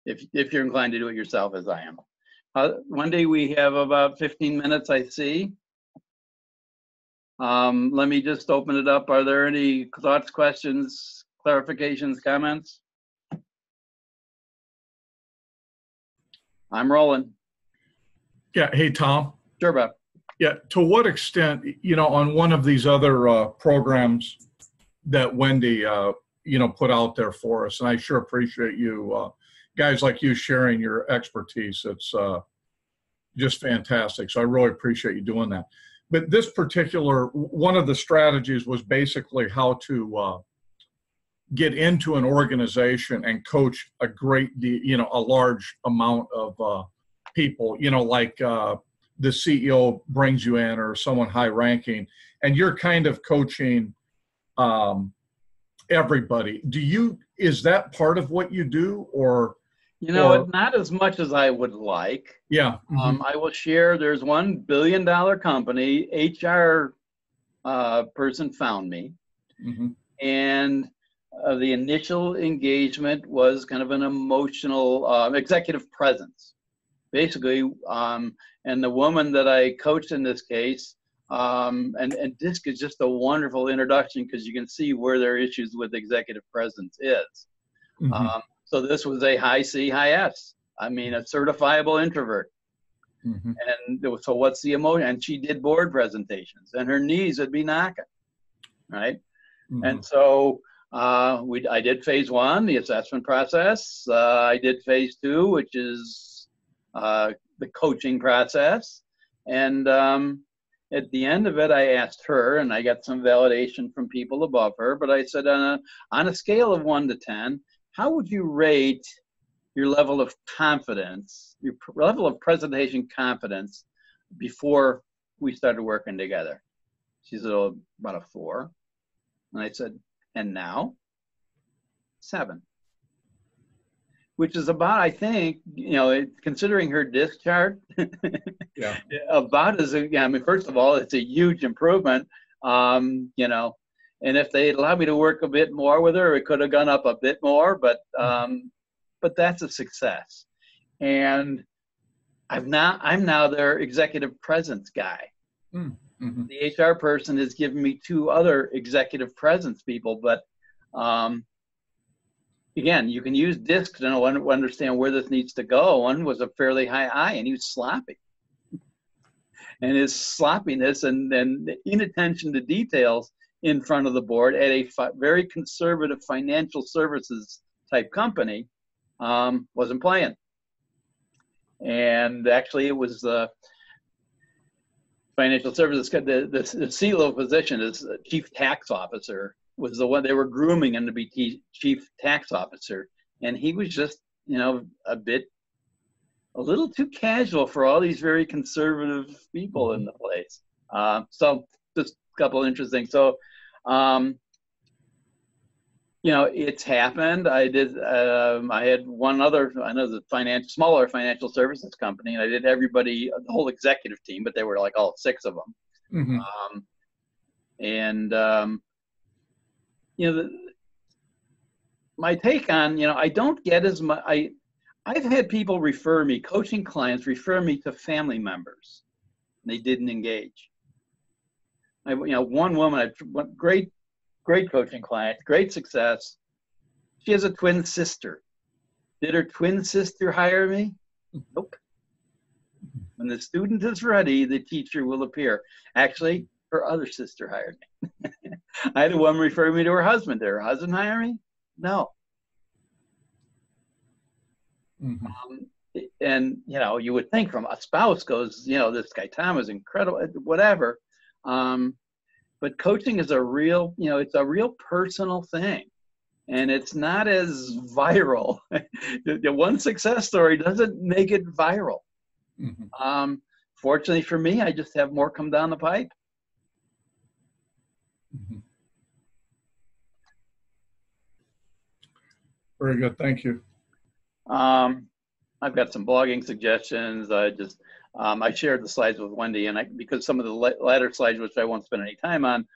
If you're inclined to do it yourself, as I am. Wendy, we have about 15 minutes, I see. Let me just open it up. Are there any thoughts, questions, clarifications, comments? I'm rolling. Yeah. Hey, Tom. Sure, Bob. Yeah. To what extent, you know, on one of these other programs that Wendy, put out there for us, and I sure appreciate you, guys like you sharing your expertise. It's just fantastic. So I really appreciate you doing that. But this particular, one of the strategies was basically how to get into an organization and coach a large amount of people, like the CEO brings you in or someone high ranking, and you're kind of coaching everybody. Is that part of what you do, or? You know, Or- not as much as I would like. Yeah. Mhm. I will share, there's $1 billion company, HR person found me. Mhm. And the initial engagement was kind of an emotional executive presence, basically. And the woman that I coached in this case, and DISC is just a wonderful introduction because you can see where their issues with executive presence is. Mhm. So this was a high C, high S. I mean, a certifiable introvert. Mhm. And so what's the emotion? And she did board presentations and her knees would be knocking, right? Mhm. And so I did phase 1, the assessment process. I did phase 2, which is the coaching process. And at the end of it, I asked her, and I got some validation from people above her, but I said, on a scale of 1 to 10, how would you rate your level of confidence, your level of presentation confidence before we started working together? She said, oh, about a 4. And I said, and now? 7. Which is about, I think, considering her disc chart, Yeah. about as, I mean, first of all, it's a huge improvement, and if they allowed me to work a bit more with her, it could have gone up a bit more, but that's a success. And I'm now their executive presence guy. Mhm. The HR person has given me 2 other executive presence people, but again, you can use DISC to understand where this needs to go. One was a fairly high I, and he was sloppy. And his sloppiness and inattention to details in front of the board at a very conservative financial services type company wasn't playing. And actually, it was the financial services, the C-level position as chief tax officer was the one they were grooming him to be chief tax officer. And he was just, a little too casual for all these very conservative people in the place. So just a couple of interesting. So, it's happened. I had one other, I know the smaller financial services company, and I did everybody, the whole executive team, but they were like all 6 of them. Mhm. My take on, I don't get as much, I've had people coaching clients refer me to family members. They didn't engage. One woman, great coaching client, great success. She has a twin sister. Did her twin sister hire me? Nope. When the student is ready, the teacher will appear. Actually, her other sister hired me. I had a woman refer me to her husband. Did her husband hire me? No. Mhm. And you would think from a spouse goes, this guy Tom is incredible, whatever. But coaching is a real, it's a real personal thing, and it's not as viral. The one success story doesn't make it viral. Mhm. Fortunately for me, I just have more come down the pipe. Mhm. Very good. Thank you. I've got some blogging suggestions. I shared the slides with Wendy, and because some of the latter slides, which I won't spend any time on,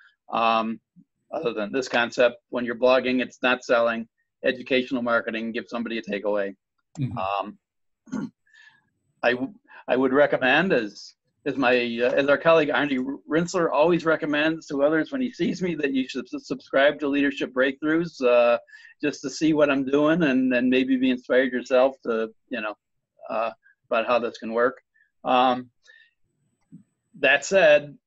other than this concept, when you're blogging, it's not selling, educational marketing, give somebody a takeaway. Mhm. I would recommend, as our colleague Arnie Rinsler always recommends to others when he sees me, that you should subscribe to Leadership Breakthroughs, just to see what I'm doing and maybe be inspired yourself to, about how this can work. That said,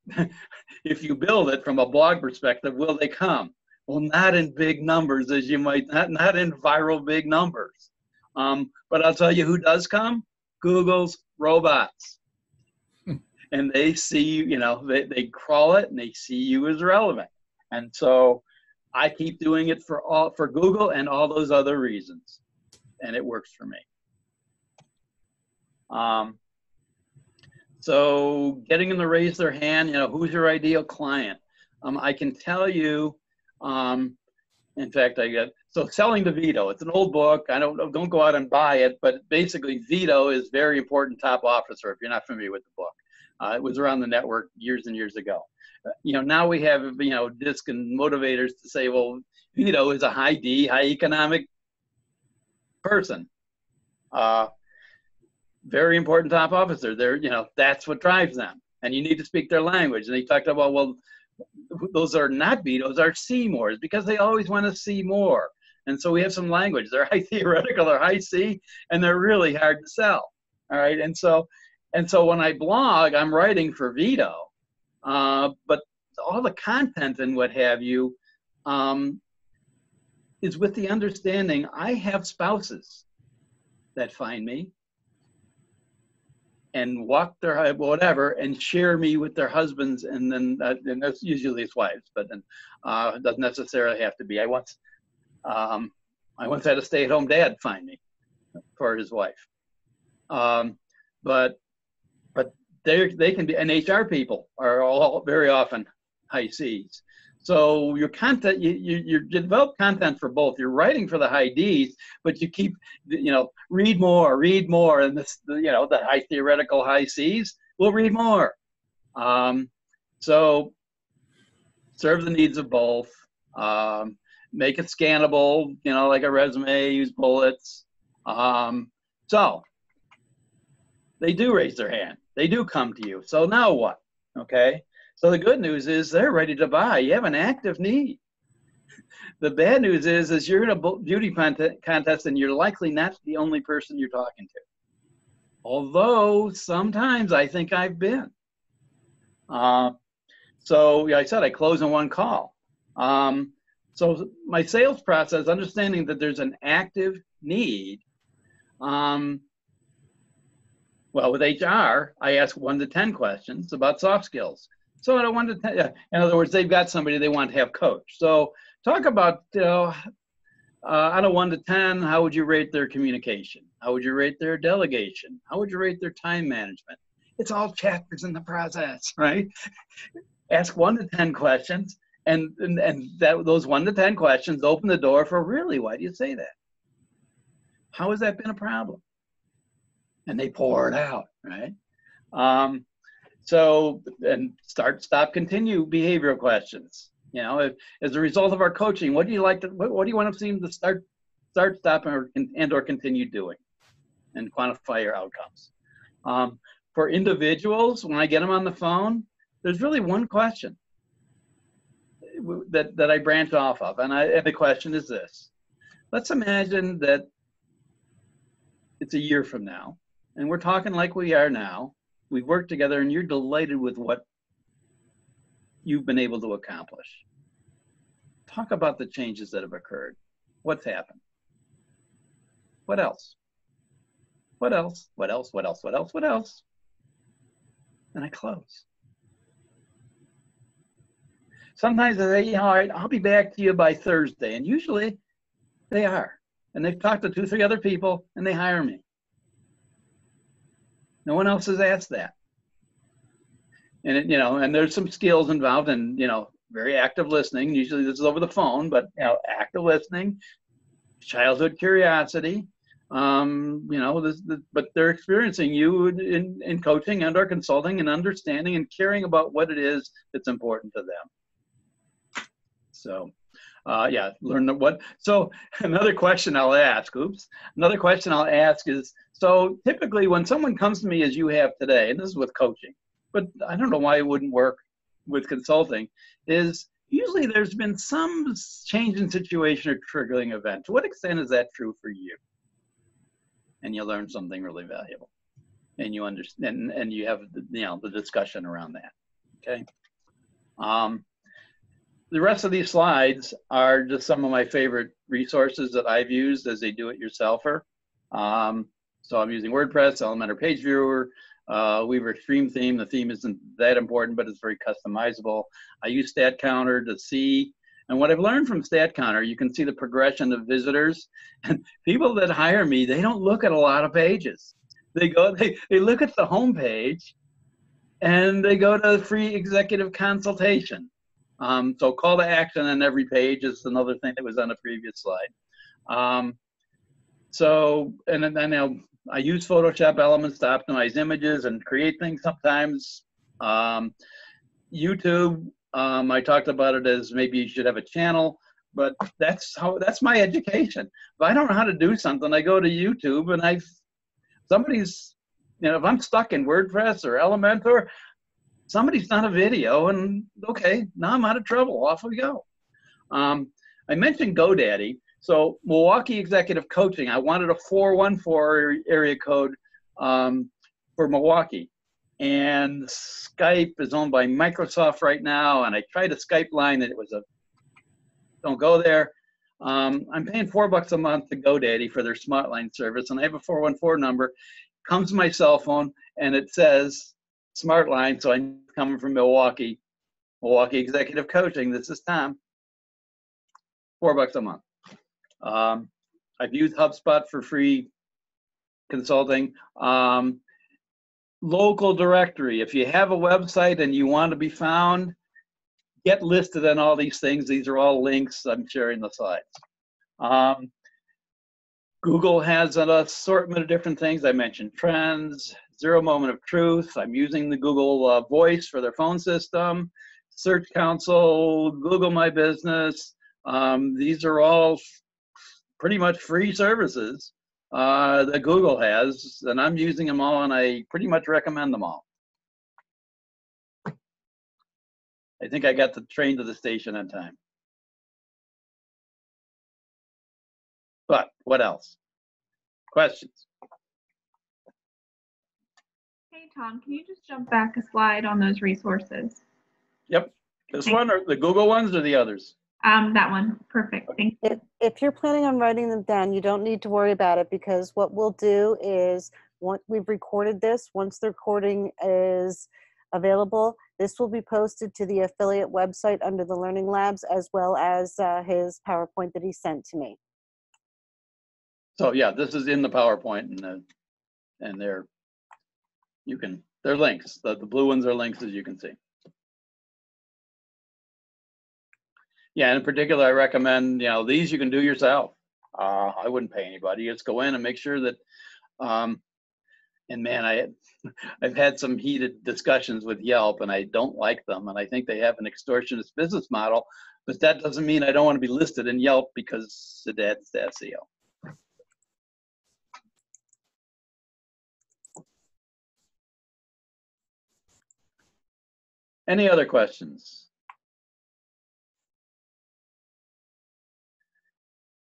if you build it from a blog perspective, will they come? Well, not in big numbers, as you might, not in viral big numbers. But I'll tell you who does come: Google's robots. And they see, they crawl it and they see you as relevant. And so I keep doing it for Google and all those other reasons. And it works for me. So getting them to raise their hand, who's your ideal client? I can tell you, in fact, So Selling to Veto, it's an old book. Don't go out and buy it, but basically veto is very important top officer if you're not familiar with the book. It was around the network years and years ago. Now we have, DISC and motivators to say, well, veto is a high D, high economic person. Very important top officer. That's what drives them. And you need to speak their language. And they talked about, well, those are not vetoes, are see mores, because they always want to see more. And so we have some language. They're high theoretical, they're high C, and they're really hard to sell. All right. And so when I blog, I'm writing for veto, but all the content and what have you is with the understanding I have spouses that find me and walk their whatever and share me with their husbands, and then and that's usually his wives, but then it doesn't necessarily have to be. I once had a stay-at-home dad find me for his wife, but they can be, and HR people are all very often high Cs. So your content, you develop content for both. You're writing for the high Ds, but you keep, read more, and this, the high theoretical high Cs will read more. So serve the needs of both. Make it scannable, like a resume. Use bullets. So they do raise their hand. They do come to you. So now what? Okay. So the good news is they're ready to buy. You have an active need. The bad news is you're in a beauty contest and you're likely not the only person you're talking to. Although sometimes I think I've been. So I said I close in one call. So my sales process, understanding that there's an active need. Well, with HR, I ask 1 to 10 questions about soft skills. So at a 1 to 10, in other words, they've got somebody they want to have coach. So talk about, on a 1 to 10, how would you rate their communication? How would you rate their delegation? How would you rate their time management? It's all chapters in the process, right? Ask 1 to 10 questions, and those 1 to 10 questions open the door for, really, why do you say that? How has that been a problem? And they pour it out, right? So, and start, stop, continue behavioral questions. As a result of our coaching, what do you want to see them to start, stop, or continue doing, and quantify your outcomes. For individuals, when I get them on the phone, there's really one question that I branch off of, and the question is this: let's imagine that it's a year from now, and we're talking like we are now. We've worked together, and you're delighted with what you've been able to accomplish. Talk about the changes that have occurred. What's happened? What else? What else? What else? What else? What else? What else? And I close. Sometimes they say, all right, I'll be back to you by Thursday. And usually they are. And they've talked to 2 or 3 other people, and they hire me. No one else has asked that. And and there's some skills involved in, very active listening. Usually this is over the phone, but active listening, childhood curiosity. But they're experiencing you in coaching and/or consulting and understanding and caring about what it is that's important to them. So, learn what. So another question I'll ask. Another question I'll ask is, so typically when someone comes to me as you have today, and this is with coaching, but I don't know why it wouldn't work with consulting, is usually there's been some change in situation or triggering event. To what extent is that true for you? And you learn something really valuable, and you understand, and you have the discussion around that. Okay. The rest of these slides are just some of my favorite resources that I've used as a do-it-yourselfer. So I'm using WordPress, Elementor Page Viewer, Weaver Extreme Theme. The theme isn't that important, but it's very customizable. I use StatCounter to see, and what I've learned from StatCounter, you can see the progression of visitors. And people that hire me, they don't look at a lot of pages. They look at the home page, and they go to free executive consultation. So call to action on every page is another thing that was on the previous slide. So, and then I use Photoshop Elements to optimize images and create things sometimes. YouTube, I talked about it as maybe you should have a channel, but that's my education. If I don't know how to do something, I go to YouTube and if I'm stuck in WordPress or Elementor, somebody's done a video and okay, now I'm out of trouble. Off we go. I mentioned GoDaddy. So Milwaukee Executive Coaching, I wanted a 414 area code for Milwaukee. And Skype is owned by Microsoft right now. And I tried a Skype line and it was don't go there. I'm paying $4 a month to GoDaddy for their smart line service. And I have a 414 number, comes to my cell phone and it says smart line. So I'm coming from Milwaukee Executive Coaching. This is Tom. $4 a month. I've used HubSpot for free consulting. Local directory. If you have a website and you want to be found, get listed on all these things. These are all links. I'm sharing the slides. Google has an assortment of different things. I mentioned trends, Zero Moment of Truth. I'm using the Google Voice for their phone system. Search Console, Google My Business. These are all pretty much free services that Google has, and I'm using them all, and I pretty much recommend them all. I think I got the train to the station on time. But what else? Questions? Hey, Tom, can you just jump back a slide on those resources? Yep. This one or the Google ones or the others? That one. Perfect. Thank you. If you're planning on writing them down, you don't need to worry about it, because what we'll do is, once we've recorded this, once the recording is available, this will be posted to the affiliate website under the Learning Labs, as well as his PowerPoint that he sent to me. So yeah, this is in the PowerPoint, and they're links. The blue ones are links, as you can see. Yeah, and in particular, I recommend, these you can do yourself. I wouldn't pay anybody. Just go in and make sure that, and man, I've had some heated discussions with Yelp, and I don't like them, and I think they have an extortionist business model, but that doesn't mean I don't want to be listed in Yelp because that's the SEO. Any other questions?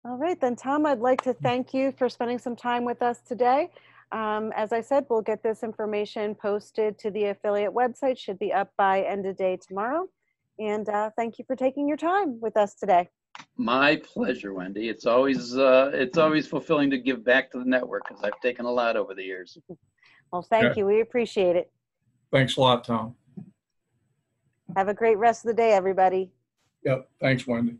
All right, then, Tom, I'd like to thank you for spending some time with us today. As I said, we'll get this information posted to the affiliate website. Should be up by end of day tomorrow. And thank you for taking your time with us today. My pleasure, Wendy. It's always fulfilling to give back to the network, because I've taken a lot over the years. Well, thank you. We appreciate it. Thanks a lot, Tom. Have a great rest of the day, everybody. Yep. Thanks, Wendy.